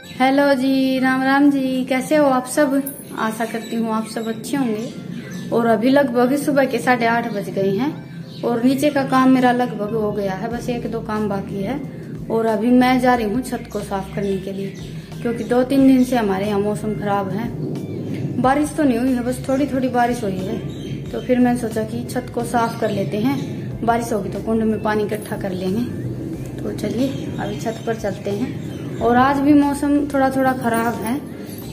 Hello जी, राम राम जी। कैसे हो आप सब? आशा करती हूँ आप सब अच्छे होंगे। और अभी लगभग सुबह के 8:30 बज गए हैं और नीचे का काम मेरा लगभग हो गया है, बस 1-2 काम बाकी है। और अभी मैं जा रही हूँ छत को साफ करने के लिए, क्योंकि 2-3 दिन से हमारे यहाँ मौसम खराब है। बारिश तो नहीं हुई है, बस थोड़ी थोड़ी बारिश हुई है। तो फिर मैंने सोचा कि छत को साफ कर लेते हैं, बारिश होगी तो कुंड में पानी इकट्ठा कर लेंगे। तो चलिए अभी छत पर चलते हैं। और आज भी मौसम थोड़ा थोड़ा खराब है,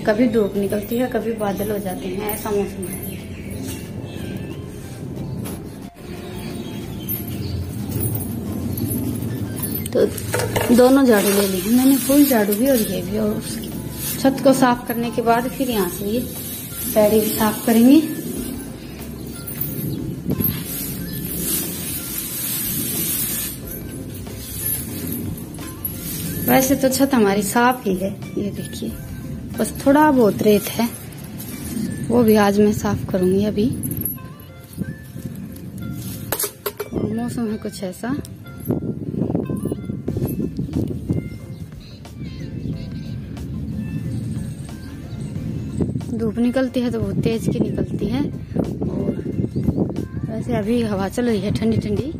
कभी धूप निकलती है कभी बादल हो जाते हैं, ऐसा मौसम है। तो दोनों झाड़ू ले ली मैंने, फुल झाड़ू भी और ये भी। और छत को साफ करने के बाद फिर यहाँ से ये पैड़ी भी साफ करेंगे। वैसे तो छत हमारी साफ ही है, ये देखिए, बस थोड़ा बहुत रेत है, वो भी आज मैं साफ करूंगी अभी। और मौसम है कुछ ऐसा। धूप निकलती है तो बहुत तेज की निकलती है। और वैसे अभी हवा चल रही है ठंडी ठंडी।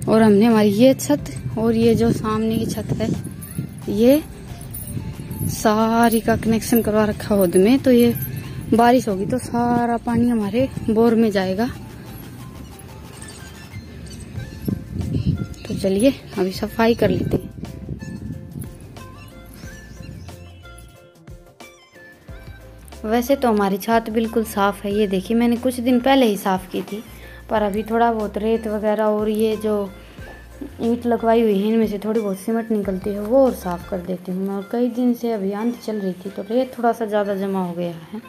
और हमने हमारी ये छत और ये जो सामने की छत है, ये सारी का कनेक्शन करवा रखा होद में। तो ये बारिश होगी तो सारा पानी हमारे बोर में जाएगा। तो चलिए अभी सफाई कर लेते हैं। वैसे तो हमारी छत बिल्कुल साफ है, ये देखिए मैंने कुछ दिन पहले ही साफ की थी, पर अभी थोड़ा बहुत रेत वगैरह और ये जो ईंट लगवाई हुई है इनमें से थोड़ी बहुत सीमेंट निकलती है, वो और साफ़ कर देती हूँ मैं। और कई दिन से अभी आंधी चल रही थी तो रेत थोड़ा सा ज़्यादा जमा हो गया है,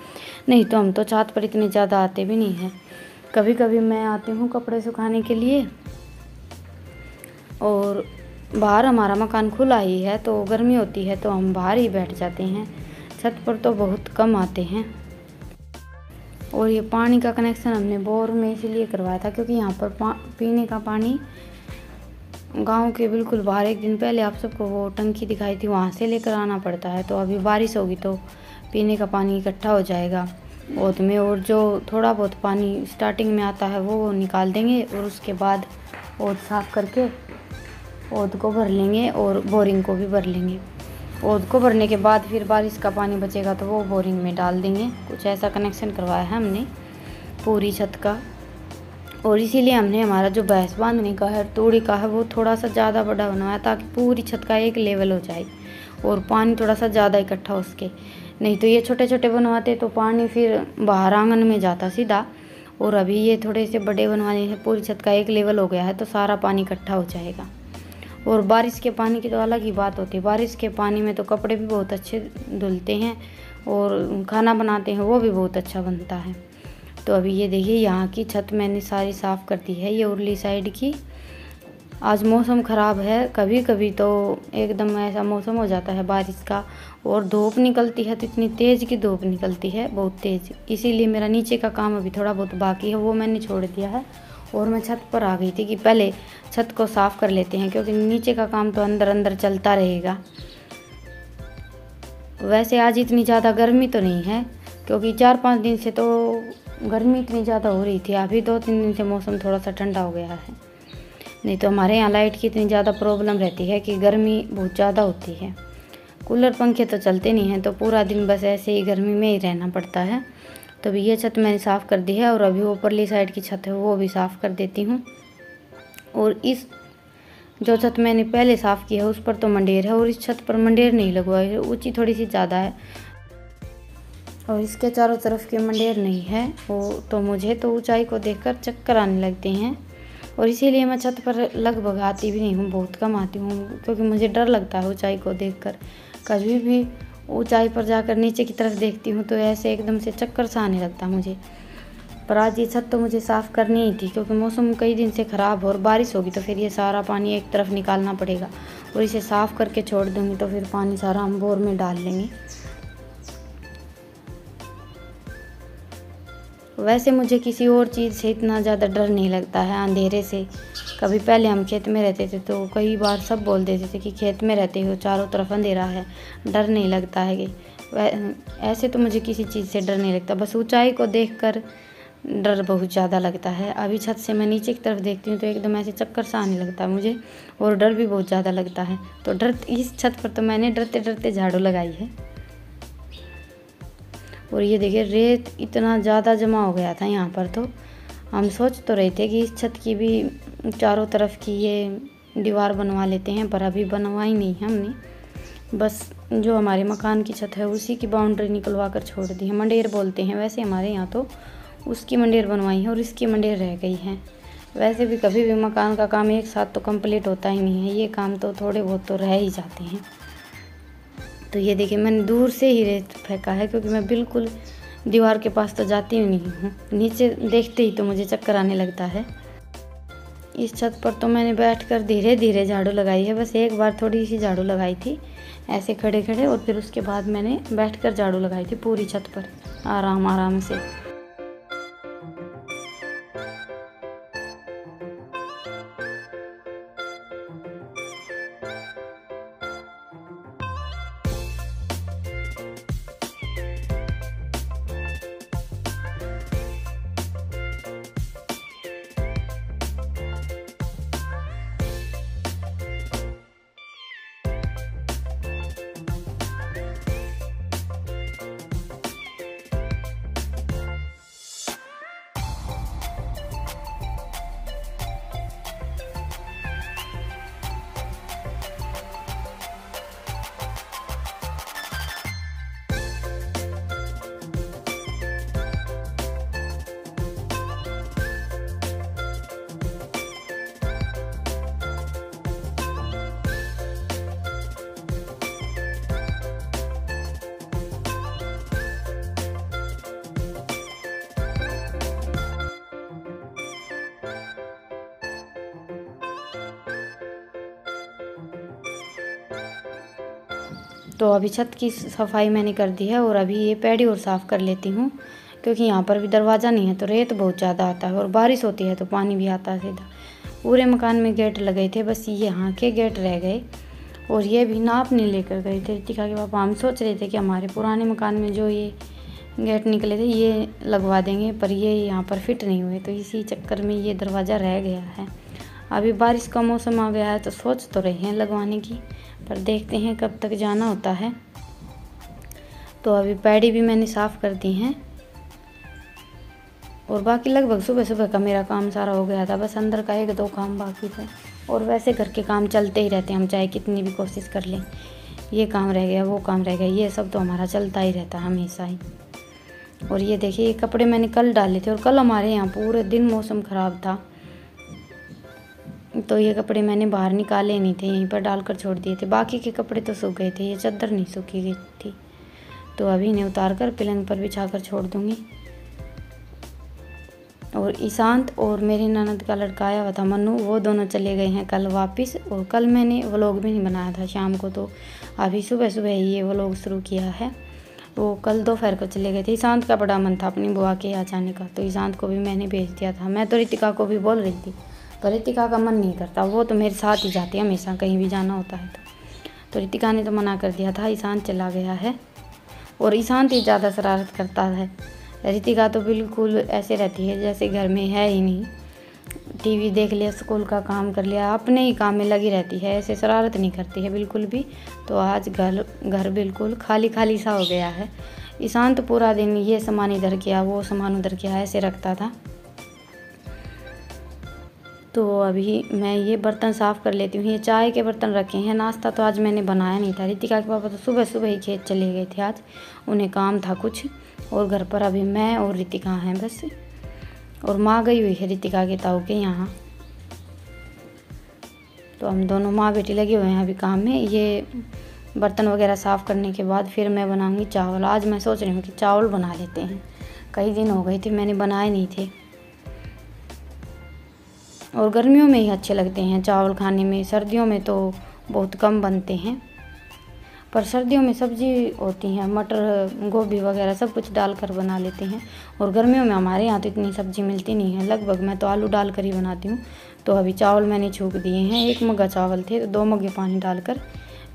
नहीं तो हम तो छत पर इतने ज़्यादा आते भी नहीं हैं। कभी कभी मैं आती हूँ कपड़े सुखाने के लिए, और बाहर हमारा मकान खुला ही है तो गर्मी होती है तो हम बाहर ही बैठ जाते हैं, छत पर तो बहुत कम आते हैं। और ये पानी का कनेक्शन हमने बोर में इसीलिए करवाया था क्योंकि यहाँ पर पीने का पानी गांव के बिल्कुल बाहर, एक दिन पहले आप सबको वो टंकी दिखाई थी, वहाँ से लेकर आना पड़ता है। तो अभी बारिश होगी तो पीने का पानी इकट्ठा हो जाएगा ओद में, और जो थोड़ा बहुत पानी स्टार्टिंग में आता है वो निकाल देंगे और उसके बाद ओद साफ करके ओद को भर लेंगे और बोरिंग को भी भर लेंगे। ओद को भरने के बाद फिर बारिश का पानी बचेगा तो वो बोरिंग में डाल देंगे। कुछ ऐसा कनेक्शन करवाया है हमने पूरी छत का। और इसीलिए हमने हमारा जो भैंस बांधने का है, तोड़ी का है, वो थोड़ा सा ज़्यादा बड़ा बनवाया ताकि पूरी छत का एक लेवल हो जाए और पानी थोड़ा सा ज़्यादा इकट्ठा हो सके। नहीं तो ये छोटे छोटे बनवाते तो पानी फिर बाहर आंगन में जाता सीधा, और अभी ये थोड़े से बड़े बनवाने हैं, पूरी छत का एक लेवल हो गया है तो सारा पानी इकट्ठा हो जाएगा। और बारिश के पानी की तो अलग ही बात होती है, बारिश के पानी में तो कपड़े भी बहुत अच्छे धुलते हैं और खाना बनाते हैं वो भी बहुत अच्छा बनता है। तो अभी ये देखिए यहाँ की छत मैंने सारी साफ़ कर दी है, ये उरली साइड की। आज मौसम ख़राब है, कभी कभी तो एकदम ऐसा मौसम हो जाता है बारिश का, और धूप निकलती है तो इतनी तेज़ की धूप निकलती है, बहुत तेज़। इसीलिए मेरा नीचे का काम अभी थोड़ा बहुत बाकी है, वो मैंने छोड़ दिया है। और मैं छत पर आ गई थी कि पहले छत को साफ़ कर लेते हैं, क्योंकि नीचे का काम तो अंदर अंदर चलता रहेगा। वैसे आज इतनी ज़्यादा गर्मी तो नहीं है, क्योंकि 4-5 दिन से तो गर्मी इतनी ज़्यादा हो रही थी। अभी 2-3 दिन से मौसम थोड़ा सा ठंडा हो गया है, नहीं तो हमारे यहाँ लाइट की इतनी ज़्यादा प्रॉब्लम रहती है कि गर्मी बहुत ज़्यादा होती है। कूलर पंखे तो चलते नहीं हैं तो पूरा दिन बस ऐसे ही गर्मी में ही रहना पड़ता है। तो अभी ये छत मैंने साफ़ कर दी है, और अभी ऊपरली साइड की छत है वो भी साफ़ कर देती हूँ। और इस जो छत मैंने पहले साफ़ की है उस पर तो मंडेर है, और इस छत पर मंडेर नहीं लगवाई है, ऊंची थोड़ी सी ज़्यादा है और इसके चारों तरफ के मंडेर नहीं है। वो तो मुझे तो ऊंचाई को देखकर चक्कर आने लगते हैं, और इसीलिए मैं छत पर लगभग आती भी नहीं हूँ, बहुत कम आती हूँ, क्योंकि मुझे डर लगता है ऊंचाई को देखकर। कभी भी ऊंचाई पर जाकर नीचे की तरफ देखती हूँ तो ऐसे एकदम से चक्कर सा आने लगता मुझे। पर आज ये छत तो मुझे साफ़ करनी ही थी, क्योंकि मौसम कई दिन से ख़राब हो और बारिश होगी तो फिर ये सारा पानी एक तरफ निकालना पड़ेगा, और इसे साफ़ करके छोड़ दूँगी तो फिर पानी सारा हम बोर में डाल लेंगे। वैसे मुझे किसी और चीज़ से इतना ज़्यादा डर नहीं लगता है, अंधेरे से कभी पहले हम खेत में रहते थे तो कई बार सब बोल देते थे कि खेत में रहते हो, चारों तरफ अंधेरा है, डर नहीं लगता है कि ऐसे तो मुझे किसी चीज़ से डर नहीं लगता, बस ऊंचाई को देखकर डर बहुत ज़्यादा लगता है। अभी छत से मैं नीचे की तरफ देखती हूँ तो एकदम ऐसे चक्कर सा आने लगता है मुझे, और डर भी बहुत ज़्यादा लगता है। तो इस छत पर तो मैंने डरते डरते झाड़ू लगाई है। और ये देखिए रेत इतना ज़्यादा जमा हो गया था यहाँ पर, तो हम सोच तो रहे थे कि इस छत की भी चारों तरफ की ये दीवार बनवा लेते हैं, पर अभी बनवाई नहीं है हमने। बस जो हमारे मकान की छत है उसी की बाउंड्री निकलवा कर छोड़ दी है, मंडेर बोलते हैं वैसे हमारे यहाँ, तो उसकी मंडेर बनवाई है और इसकी मंडेर रह गई है। वैसे भी कभी भी मकान का काम एक साथ तो कंप्लीट होता ही नहीं है, ये काम तो थोड़े बहुत तो रह ही जाते हैं। तो ये देखिए मैंने दूर से ही रेत फेंका है, क्योंकि मैं बिल्कुल दीवार के पास तो जाती ही नहीं हूँ, नीचे देखते ही तो मुझे चक्कर आने लगता है। इस छत पर तो मैंने बैठकर धीरे धीरे झाड़ू लगाई है, बस एक बार थोड़ी सी झाड़ू लगाई थी ऐसे खड़े खड़े, और फिर उसके बाद मैंने बैठकर झाड़ू लगाई थी पूरी छत पर आराम आराम से। तो अभी छत की सफाई मैंने कर दी है, और अभी ये पैड़ी और साफ़ कर लेती हूँ, क्योंकि यहाँ पर भी दरवाज़ा नहीं है तो रेत बहुत ज़्यादा आता है, और बारिश होती है तो पानी भी आता है सीधा। पूरे मकान में गेट लगे थे, बस ये यहाँ के गेट रह गए, और ये भी नाप नहीं लेकर गए थे रितिका के पापा। हम सोच रहे थे कि हमारे पुराने मकान में जो ये गेट निकले थे ये लगवा देंगे, पर ये यहाँ पर फिट नहीं हुए, तो इसी चक्कर में ये दरवाज़ा रह गया है। अभी बारिश का मौसम आ गया है तो सोच तो रहे हैं लगवाने की, पर देखते हैं कब तक जाना होता है। तो अभी पैड़ी भी मैंने साफ़ कर दी हैं, और बाकी लगभग सुबह सुबह का मेरा काम सारा हो गया था, बस अंदर का 1-2 काम बाकी थे। और वैसे घर के काम चलते ही रहते हैं, हम चाहे कितनी भी कोशिश कर लें, ये काम रह गया वो काम रह गया, ये सब तो हमारा चलता ही रहता है हमेशा ही। और ये देखिए ये कपड़े मैंने कल डाले थे, और कल हमारे यहाँ पूरे दिन मौसम ख़राब था, तो ये कपड़े मैंने बाहर निकाले नहीं थे, यहीं पर डालकर छोड़ दिए थे। बाकी के कपड़े तो सूख गए थे, ये चादर नहीं सूखी गई थी, तो अभी इन्हें उतार कर पलंग पर बिछा कर छोड़ दूँगी। और ईशांत और मेरी ननद का लड़का आया हुआ था मन्नू, वो दोनों चले गए हैं कल वापस, और कल मैंने व्लॉग भी नहीं बनाया था शाम को, तो अभी सुबह सुबह ही ये व्लॉग शुरू किया है। वो कल दोपहर को चले गए थे। ईशांत का बड़ा मन था अपनी बुआ के यहाँ जाने का, तो ईशांत को भी मैंने भेज दिया था। मैं तो रितिका को भी बोल रही थी, पर रितिका का मन नहीं करता, वो तो मेरे साथ ही जाती है हमेशा कहीं भी जाना होता है तो रितिका ने तो मना कर दिया था। ईशांत चला गया है, और ईशांत ही ज़्यादा शरारत करता है। रितिका तो बिल्कुल ऐसे रहती है जैसे घर में है ही नहीं, टीवी देख लिया, स्कूल का काम कर लिया, अपने ही काम में लगी रहती है, ऐसे शरारत नहीं करती है बिल्कुल भी। तो आज घर बिल्कुल खाली खाली सा हो गया है। ईशांत पूरा दिन ये सामान इधर किया वो सामान उधर किया ऐसे रखता था। तो अभी मैं ये बर्तन साफ़ कर लेती हूँ। ये चाय के बर्तन रखे हैं, नाश्ता तो आज मैंने बनाया नहीं था। रितिका के पापा तो सुबह सुबह ही खेत चले गए थे, आज उन्हें काम था कुछ, और घर पर अभी मैं और रितिका हैं बस। और माँ गई हुई है रितिका के ताऊ के यहाँ, तो हम दोनों माँ बेटी लगे हुए हैं अभी काम में। ये बर्तन वगैरह साफ़ करने के बाद फिर मैं बनाऊँगी चावल। आज मैं सोच रही हूँ कि चावल बना लेते हैं, कई दिन हो गए थे मैंने बनाए नहीं थे, और गर्मियों में ही अच्छे लगते हैं चावल खाने में, सर्दियों में तो बहुत कम बनते हैं। पर सर्दियों में सब्जी होती हैं, मटर गोभी वगैरह सब कुछ डालकर बना लेते हैं। और गर्मियों में हमारे यहाँ तो इतनी सब्जी मिलती नहीं है, लगभग मैं तो आलू डालकर ही बनाती हूँ। तो अभी चावल मैंने छूक दिए हैं, 1 मग्गा चावल थे तो 2 मग्गे पानी डालकर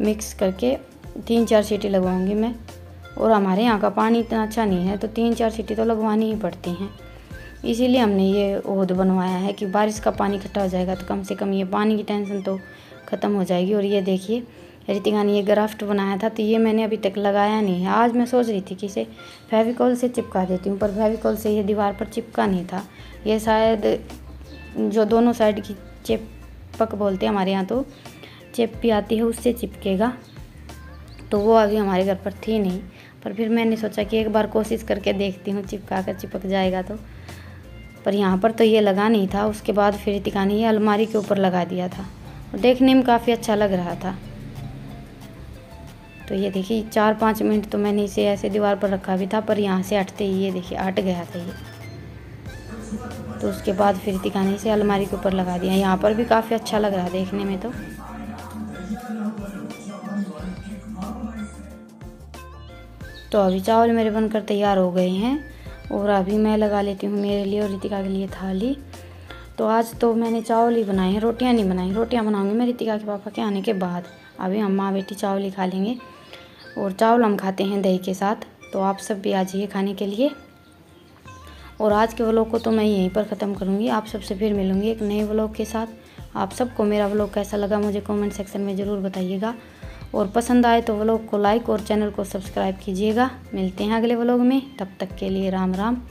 मिक्स करके 3-4 सीटी लगवाऊँगी मैं। और हमारे यहाँ का पानी इतना अच्छा नहीं है तो 3-4 सीटी तो लगवानी ही पड़ती हैं। इसीलिए हमने ये ओहद बनवाया है कि बारिश का पानी इकट्ठा हो जाएगा तो कम से कम ये पानी की टेंशन तो ख़त्म हो जाएगी। और ये देखिए रितिका ने ये ग्राफ्ट बनाया था तो ये मैंने अभी तक लगाया नहीं है। आज मैं सोच रही थी कि इसे फेविकॉल से चिपका देती हूँ, पर फेविकॉल से ये दीवार पर चिपका नहीं था। ये शायद जो दोनों साइड की चिपक बोलते हैं हमारे यहाँ, तो चिप भी आती है, उससे चिपकेगा। तो वो अभी हमारे घर पर थी नहीं, पर फिर मैंने सोचा कि एक बार कोशिश करके देखती हूँ, चिपका कर चिपक जाएगा तो। पर यहाँ पर तो ये लगा नहीं था। उसके बाद फिर रितिका ने ये अलमारी के ऊपर लगा दिया था और देखने में काफ़ी अच्छा लग रहा था। तो ये देखिए 4-5 मिनट तो मैंने इसे ऐसे दीवार पर रखा भी था, पर यहाँ से हटते ही ये देखिए हट गया था ये। तो उसके बाद फिर रितिका ने इसे अलमारी के ऊपर लगा दिया। यहाँ पर भी काफ़ी अच्छा लग रहा है देखने में। तो अभी चावल मेरे बनकर तैयार हो गए हैं और अभी मैं लगा लेती हूँ मेरे लिए और रितिका के लिए थाली। तो आज तो मैंने चावल ही बनाए हैं, रोटियाँ नहीं बनाई। रोटियाँ बनाऊँगी मैं रितिका के पापा के आने के बाद। अभी हम माँ बेटी चावल ही खा लेंगे और चावल हम खाते हैं दही के साथ। तो आप सब भी आ जाइए खाने के लिए। और आज के व्लॉग को तो मैं यहीं पर ख़त्म करूँगी। आप सबसे फिर मिलूँगी एक नए व्लॉग के साथ। आप सबको मेरा व्लॉग कैसा लगा मुझे कमेंट सेक्शन में ज़रूर बताइएगा। और पसंद आए तो व्लॉग को लाइक और चैनल को सब्सक्राइब कीजिएगा। मिलते हैं अगले व्लॉग में, तब तक के लिए राम राम।